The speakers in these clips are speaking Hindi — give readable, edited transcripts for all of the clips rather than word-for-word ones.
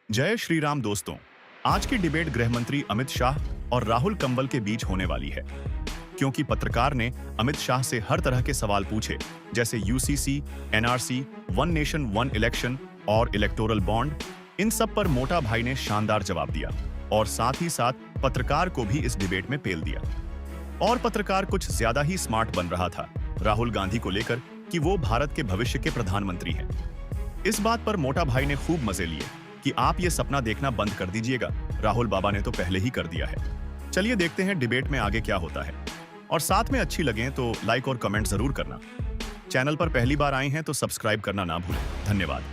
जय श्री राम दोस्तों। आज की डिबेट गृह मंत्री अमित शाह और राहुल कंबल के बीच होने वाली है, क्योंकि पत्रकार ने अमित शाह से हर तरह के सवाल पूछे, जैसे UCC, NRC, one nation one election और इलेक्टोरल बॉन्ड। इन सब पर मोटा भाई ने शानदार जवाब दिया और साथ ही साथ पत्रकार को भी इस डिबेट में पेल दिया। और पत्रकार कुछ ज्यादा ही स्मार्ट बन रहा था राहुल गांधी को लेकर कि वो भारत के भविष्य के प्रधानमंत्री हैं। इस बात पर मोटा भाई ने खूब मजे लिए कि आप ये सपना देखना बंद कर दीजिएगा, राहुल बाबा ने तो पहले ही कर दिया है। चलिए देखते हैं डिबेट में आगे क्या होता है, और साथ में अच्छी लगे तो लाइक और कमेंट जरूर करना। चैनल पर पहली बार आए हैं तो सब्सक्राइब करना ना भूलें। धन्यवाद।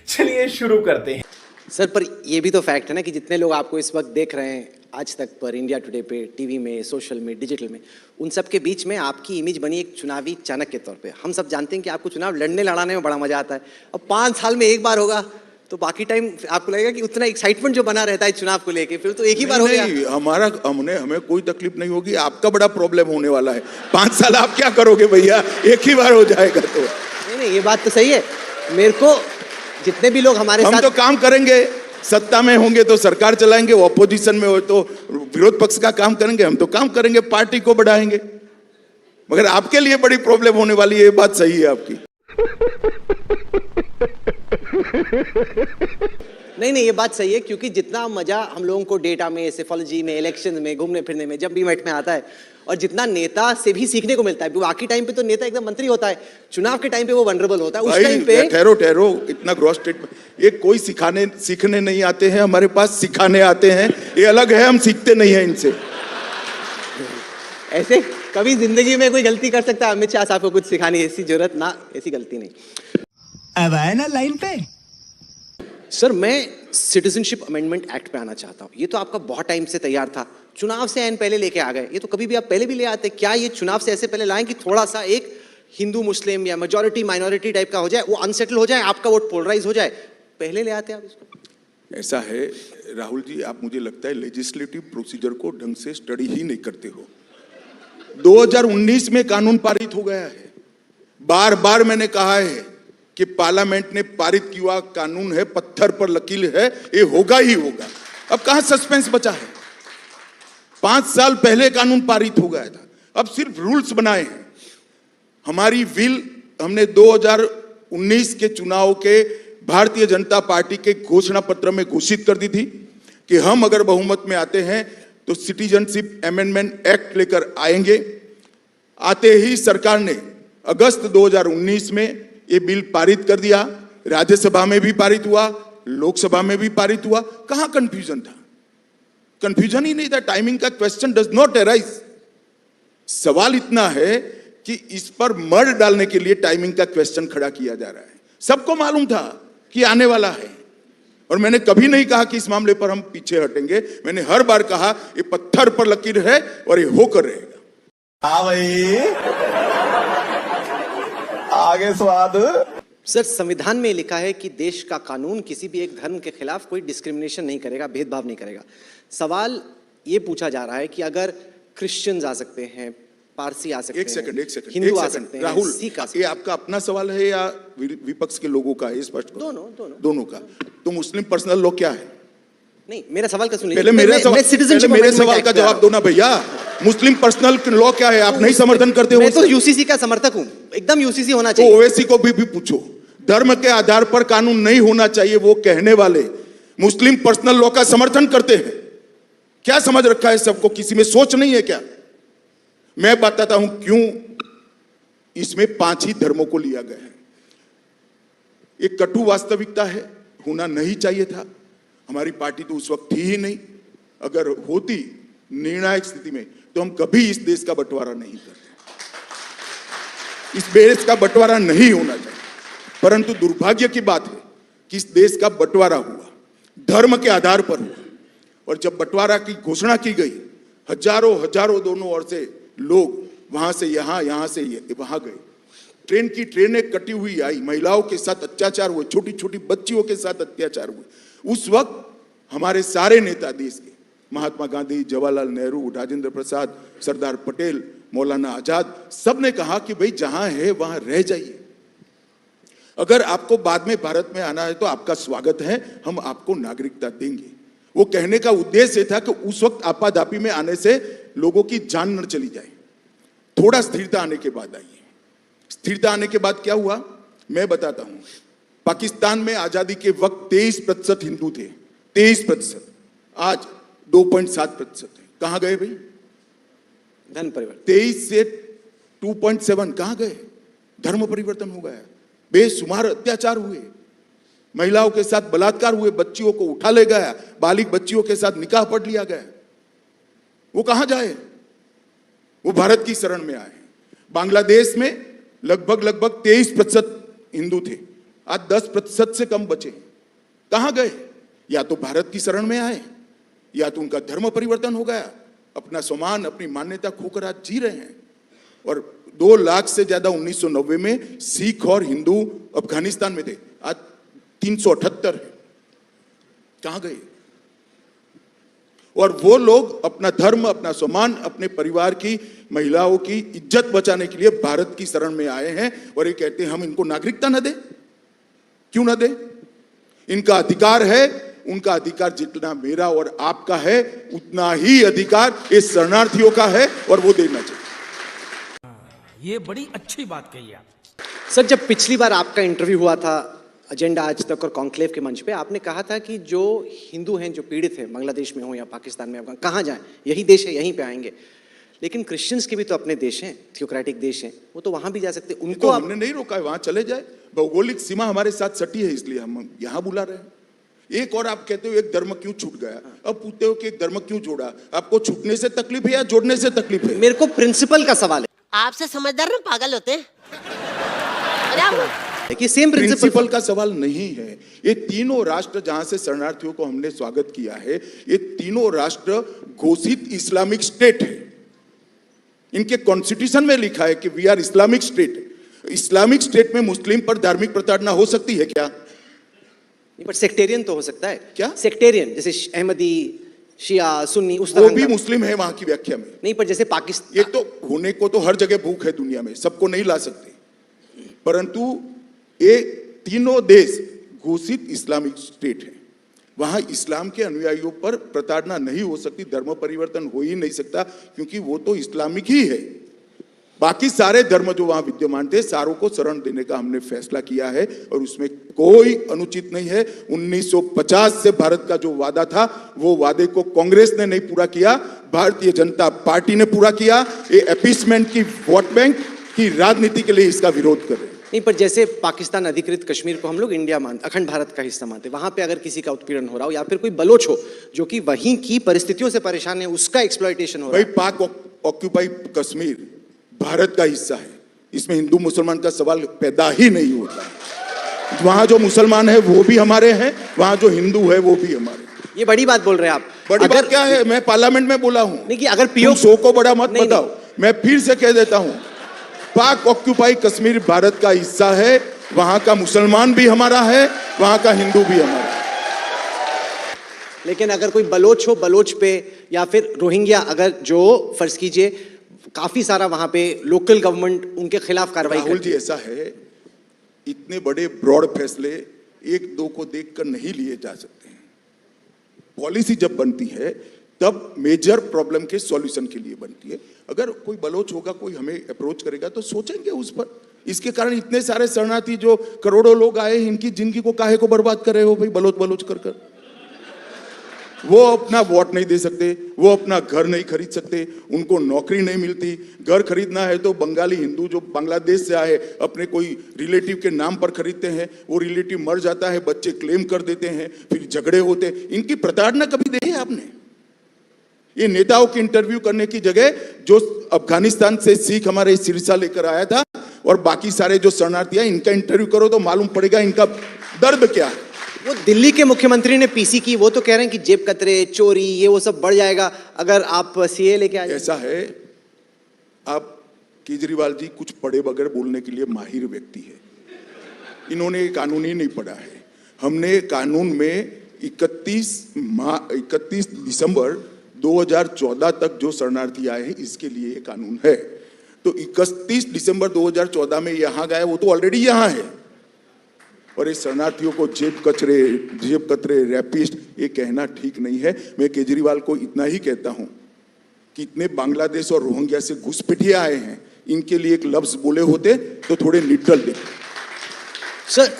चलिए शुरू करते हैं। सर, पर ये भी तो फैक्ट है ना कि जितने लोग आपको इस वक्त देख रहे हैं आज तक पर, इंडिया टुडे पे, टीवी में, सोशल में, डिजिटल में, उन सब के बीच में आपकी इमेज बनी एक चुनावी चाणक्य के तौर पे। हम सब जानते हैं कि आपको चुनाव लड़ने लड़ाने में बड़ा मजा आता है। अब 5 साल में एक बार होगा तो बाकी टाइम आपको लगेगा कि उतना एक्साइटमेंट जो बना रहता है चुनाव को लेके, फिर तो एक ही बार हो गया। हमें कोई तकलीफ नहीं होगी। आपका बड़ा प्रॉब्लम होने वाला है। 5 साल आप क्या करोगे भैया, एक ही बार हो जाएगा तो। नहीं, ये बात तो सही है। मेरे को जितने भी लोग हमारे हम साथ तो काम करेंगे, सत्ता में होंगे तो सरकार चलाएंगे, ऑपोजिशन में हो तो विरोध पक्ष का काम करेंगे। हम तो काम करेंगे, पार्टी को बढ़ाएंगे। मगर आपके लिए बड़ी प्रॉब्लम होने वाली है, ये बात सही है आपकी। नहीं, ये बात सही है, क्योंकि जितना मजा हम लोगों को डेटा में, सेफोलॉजी में, इलेक्शन में, घूमने फिरने में, जब डिबेट में आता है, और जितना नेता से भी सीखने को मिलता है। बाकी टाइम पे तो नेता एकदम मंत्री होता है, चुनाव के टाइम पे वो वनरेबल होता है। उस टाइम पे ठहरो, इतना ग्रॉस स्टेटमेंट। ये कोई सीखने नहीं आते हैं, हमारे पास सिखाने आते हैं। ये अलग है, हम सीखते नहीं है इनसे। ऐसे कभी जिंदगी में कोई गलती कर सकता है अमित शाह साहब को कुछ सिखाने ऐसी जरूरत ना, ऐसी गलती नहीं। अब आए ना लाइन पे। सर, मैं सिटीजनशिप अमेंडमेंट एक्ट पे आना चाहता हूँ। ये तो आपका बहुत टाइम से तैयार था, चुनाव से ऐन पहले लेके आ गए। ये तो कभी भी आप पहले भी ले आते। क्या ये चुनाव से ऐसे पहले लाएं कि थोड़ा सा एक हिंदू मुस्लिम या मेजॉरिटी माइनॉरिटी टाइप का हो जाए, वो अनसेटल हो जाए, आपका वोट पोलराइज हो जाए? पहले ले आते आप इसको। ऐसा है राहुल जी, आप मुझे लगता है लेजिस्लेटिव प्रोसीजर को ढंग से स्टडी ही नहीं करते हो। 2019 में कानून पारित हो गया है। बार बार मैंने कहा है कि पार्लियामेंट ने पारित किया कानून है, पत्थर पर लकीर है, ये होगा ही होगा। अब कहां सस्पेंस बचा है? 5 साल पहले कानून पारित हो गया था, अब सिर्फ रूल्स बनाए हैं। हमारी विल हमने 2019 के चुनाव के भारतीय जनता पार्टी के घोषणा पत्र में घोषित कर दी थी कि हम अगर बहुमत में आते हैं तो सिटीजनशिप अमेंडमेंट एक्ट लेकर आएंगे। आते ही सरकार ने अगस्त 2019 में ये बिल पारित कर दिया। राज्यसभा में भी पारित हुआ, लोकसभा में भी पारित हुआ। कहां कंफ्यूजन था? कंफ्यूजन ही नहीं था। टाइमिंग का क्वेश्चन डज नॉट अराइज। सवाल इतना है कि इस पर मर्ड डालने के लिए टाइमिंग का क्वेश्चन खड़ा किया जा रहा है। सबको मालूम था कि आने वाला है, और मैंने कभी नहीं कहा कि इस मामले पर हम पीछे हटेंगे। मैंने हर बार कहा ये पत्थर पर लकीर है और ये होकर रहेगा। हाँ भाई, आगे स्वाद। सर, संविधान में लिखा है कि देश का कानून किसी भी एक धर्म के खिलाफ कोई डिस्क्रिमिनेशन नहीं करेगा, भेदभाव नहीं करेगा। सवाल ये पूछा जा रहा है कि अगर क्रिश्चियंस आ सकते हैं, पारसी आ सकते हैं, एक सेकंड हिंदू आ सकते हैं, राहुल, सिख आ सकते ये हैं। आपका अपना सवाल है या विपक्ष के लोगों का है? स्पष्ट करो। दोनों का। तो मुस्लिम पर्सनल लॉ क्या है? नहीं, मेरा सवाल का सुनिए। पहले मेरे सवाल का जवाब दो ना भैया। मुस्लिम पर्सनल लॉ क्या है? आप नहीं समर्थन करते हो? मैं तो यूसीसी का समर्थक हूं, एकदम यूसीसी होना तो चाहिए। ओवैसी को भी पूछो। धर्म के आधार पर कानून नहीं होना चाहिए, वो कहने वाले मुस्लिम पर्सनल लॉ का समर्थन करते हैं। क्या समझ रखा है सबको? किसी में सोच नहीं है क्या? मैं बताता हूं क्यों इसमें 5 ही धर्मों को लिया गया है। एक कटु वास्तविकता है, होना नहीं चाहिए था। हमारी पार्टी तो उस वक्त थी ही नहीं। अगर होती निर्णायक स्थिति में तो हम कभी इस देश का बंटवारा नहीं करते। इस देश का बंटवारा नहीं होना चाहिए। परंतु दुर्भाग्य की बात है कि इस देश का बंटवारा हुआ, धर्म के आधार पर हुआ। और जब बंटवारा की घोषणा की गई, हजारों दोनों ओर से लोग वहां से यहां, यहां से वहां गए। ट्रेन की ट्रेनें कटी हुई आई, महिलाओं के साथ अत्याचार हुए, छोटी छोटी बच्चियों के साथ अत्याचार हुए। उस वक्त हमारे सारे नेता देश के, महात्मा गांधी, जवाहरलाल नेहरू, राजेंद्र प्रसाद, सरदार पटेल, मौलाना आजाद, सब ने कहा कि भाई जहां है वहां रह जाइए। अगर आपको बाद में भारत में आना है तो आपका स्वागत है, हम आपको नागरिकता देंगे। वो कहने का उद्देश्य था कि उस वक्त आपाधापी में आने से लोगों की जान न चली जाए, थोड़ा स्थिरता आने के बाद आइए। स्थिरता आने के बाद क्या हुआ मैं बताता हूं। पाकिस्तान में आजादी के वक्त 23% हिंदू थे, 23%, आज 2.7% है। कहां गए भाई? धर्म परिवर्तन 23 से 2.7 कहां गए? धर्म परिवर्तन हो गया। बेशुमार अत्याचार हुए, महिलाओं के साथ बलात्कार हुए, बच्चियों को उठा ले गया, बालिग बच्चियों के साथ निकाह पढ़ लिया गया। वो कहां जाए? वो भारत की शरण में आए। बांग्लादेश में लगभग 23% हिंदू थे, आज 10% से कम बचे। कहां गए? या तो भारत की शरण में आए या तो उनका धर्म परिवर्तन हो गया, अपना सम्मान अपनी मान्यता खोकर आज जी रहे हैं। और 2 लाख से ज्यादा 1990 में सिख और हिंदू अफगानिस्तान में थे, आज 378 है। कहां गए? और वो लोग अपना धर्म, अपना सम्मान, अपने परिवार की महिलाओं की इज्जत बचाने के लिए भारत की शरण में आए हैं और ये कहते हैं हम इनको नागरिकता न दे। क्यों न दे? इनका अधिकार है, उनका अधिकार जितना मेरा और आपका है उतना ही अधिकार इस शरणार्थियों का है और वो देना चाहिए। ये बड़ी अच्छी बात कही आप। सर, जब पिछली बार आपका इंटरव्यू हुआ था एजेंडा आज तक और कॉन्क्लेव के मंच पे, आपने कहा था कि जो हिंदू हैं, जो पीड़ित हैं, बांग्लादेश में हो या पाकिस्तान में, कहाँ जाएं, यही देश है, यहीं पे आएंगे। लेकिन क्रिश्चियंस के भी तो अपने देश हैं, थियोक्रेटिक देश हैं, वो तो वहां भी जा सकते। उनको तो हमने नहीं रोका है, वहां चले जाए। भौगोलिक सीमा हमारे साथ सटी है, इसलिए हम यहां बुला रहे हैं। एक और आप कहते हो एक धर्म क्यों छूट गया, अब पूछते हो कि एक धर्म क्यों जोड़ा। आपको छूटने से तकलीफ है या जोड़ने से तकलीफ है? मेरे को प्रिंसिपल का सवाल है। आपसे समझदार ना पागल होते हैं। कि सेम प्रिंसिपल का सवाल नहीं है। ये तीनों राष्ट्र जहां से शरणार्थियों को हमने स्वागत किया है, ये तीनों राष्ट्र घोषित इस्लामिक स्टेट है। इनके कॉन्स्टिट्यूशन में लिखा है कि we are Islamic state. Islamic state में मुस्लिम पर धार्मिक प्रताड़ना हो सकती है क्या? पर सेक्टेरियन तो हो सकता है। क्या सेक्टेरियन? जैसे अहमदी, शिया, सुन्नी, उस वो तरह भी का। मुस्लिम है वहां की व्याख्या में। नहीं, पर जैसे पाकिस्तान, ये तो होने को तो हर जगह भूख है दुनिया में, सबको नहीं ला सकते, परंतु ये तीनों देश घोषित इस्लामिक स्टेट है। वहां इस्लाम के अनुयायियों पर प्रताड़ना नहीं हो सकती, धर्म परिवर्तन हो ही नहीं सकता, क्योंकि वो तो इस्लामिक ही है। बाकी सारे धर्म जो वहां विद्यमान थे, सारों को शरण देने का हमने फैसला किया है और उसमें कोई अनुचित नहीं है। 1950 से भारत का जो वादा था, वो वादे को कांग्रेस ने नहीं पूरा किया, भारतीय जनता पार्टी ने पूरा किया। ये अपीसमेंट की, वोट बैंक की राजनीति के लिए इसका विरोध कर रहे हैं। नहीं, पर जैसे पाकिस्तान अधिकृत कश्मीर को हम लोग इंडिया मानते, अखंड भारत का हिस्सा मानते, वहां पे अगर किसी का उत्पीड़न हो रहा हो या फिर कोई बलोच हो जो कि वहीं की परिस्थितियों से परेशान है, उसका एक्सप्लॉइटेशन हो रहा भाई है। पाक ऑक्यूपाई कश्मीर भारत का हिस्सा है, इसमें हिंदू मुसलमान का सवाल पैदा ही नहीं होता। वहां जो मुसलमान है वो भी हमारे हैं, वहां जो हिंदू है वो भी हमारे। ये बड़ी बात बोल रहे हैं आप। बड़ी बात क्या है? मैं पार्लियामेंट में बोला हूं। नहीं कि अगर तुम शो को बड़ा मत नहीं, बताओ। मैं फिर से कह देता हूं, पाक ऑक्यूपाई कश्मीर भारत का हिस्सा है, वहां का मुसलमान भी हमारा है, वहां का हिंदू भी हमारा है। लेकिन अगर कोई बलोच हो, बलोच पे या फिर रोहिंग्या, अगर जो फर्ज कीजिए काफी सारा वहां पे लोकल गवर्नमेंट उनके खिलाफ कार्रवाई राहुल करती जी, है। ऐसा है, इतने बड़े ब्रॉड फैसले एक दो को देखकर नहीं लिए जा सकते हैं। पॉलिसी जब बनती है तब मेजर प्रॉब्लम के सॉल्यूशन के लिए बनती है। अगर कोई बलोच होगा, कोई हमें अप्रोच करेगा तो सोचेंगे उस पर। इसके कारण इतने सारे शरणार्थी जो करोड़ों लोग आए, इनकी जिंदगी को काहे को बर्बाद कर रहे हो भाई, बलोच बलोच कर। वो अपना वोट नहीं दे सकते, वो अपना घर नहीं खरीद सकते, उनको नौकरी नहीं मिलती। घर खरीदना है तो बंगाली हिंदू जो बांग्लादेश से आए अपने कोई रिलेटिव के नाम पर खरीदते हैं, वो रिलेटिव मर जाता है, बच्चे क्लेम कर देते हैं, फिर झगड़े होते हैं। इनकी प्रताड़ना कभी देखी है आपने? ये नेताओं की इंटरव्यू करने की जगह जो अफगानिस्तान से सिख हमारे सिरसा लेकर आया था और बाकी सारे जो शरणार्थी हैं, इनका इंटरव्यू करो तो मालूम पड़ेगा इनका दर्द क्या है। वो दिल्ली के मुख्यमंत्री ने पीसी की, वो तो कह रहे हैं कि जेब कतरे, चोरी, ये वो सब बढ़ जाएगा अगर आप सीए लेके आ जाए। ऐसा है, आप केजरीवाल जी कुछ पढ़े बगैर बोलने के लिए माहिर व्यक्ति है। इन्होंने कानून ही नहीं पढ़ा है। हमने कानून में 31 दिसंबर 2014 तक जो शरणार्थी आए हैं, इसके लिए ये कानून है। तो 31 दिसंबर 2014 में यहां गए, वो तो ऑलरेडी यहां है। और ये शरणार्थियों को जेब कतरे रैपिस्ट, ये कहना ठीक नहीं है। मैं केजरीवाल को इतना ही कहता हूं कि इतने बांग्लादेश और रोहिंग्या से घुसपैठिए आए हैं, इनके लिए एक लफ्ज बोले होते तो थोड़े निकल दे।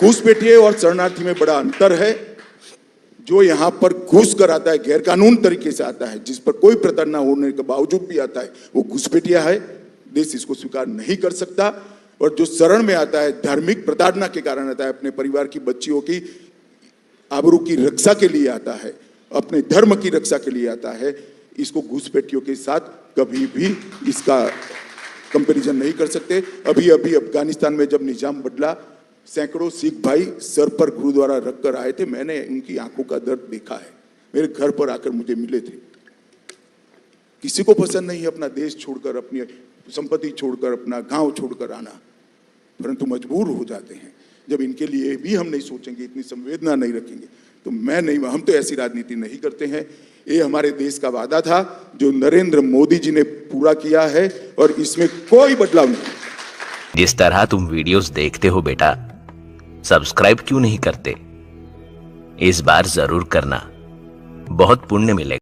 घुसपैठिए और शरणार्थी में बड़ा अंतर है। जो यहाँ पर घुस कर आता है, गैर कानून तरीके से आता है, जिस पर कोई प्रताड़ना होने के बावजूद भी आता है, वो घुसपैठिया है। देश इसको स्वीकार नहीं कर सकता। और जो शरण में आता है, धार्मिक प्रताड़ना के कारण आता है, अपने परिवार की बच्चियों की आबरू की रक्षा के लिए आता है, अपने धर्म की रक्षा के लिए आता है, इसको घुसपैठियों के साथ कभी भी इसका कंपैरिजन नहीं कर सकते। अभी अभी अफगानिस्तान में जब निजाम बदला, सैकड़ों सिख भाई सर पर गुरुद्वारा रख कर आए थे। मैंने उनकी आंखों का दर्द देखा है, मेरे घर पर आकर मुझे मिले थे। किसी को पसंद नहीं है अपना देश छोड़कर, अपनी संपत्ति छोड़कर, अपना गांव छोड़कर आना, परंतु मजबूर हो जाते हैं। जब इनके लिए भी हम नहीं सोचेंगे, इतनी संवेदना नहीं रखेंगे, तो हम तो ऐसी राजनीति नहीं करते हैं। ये हमारे देश का वादा था जो नरेंद्र मोदी जी ने पूरा किया है और इसमें कोई बदलाव नहीं। जिस तरह तुम वीडियोस देखते हो बेटा, सब्सक्राइब क्यों नहीं करते? इस बार जरूर करना, बहुत पुण्य मिलेगा।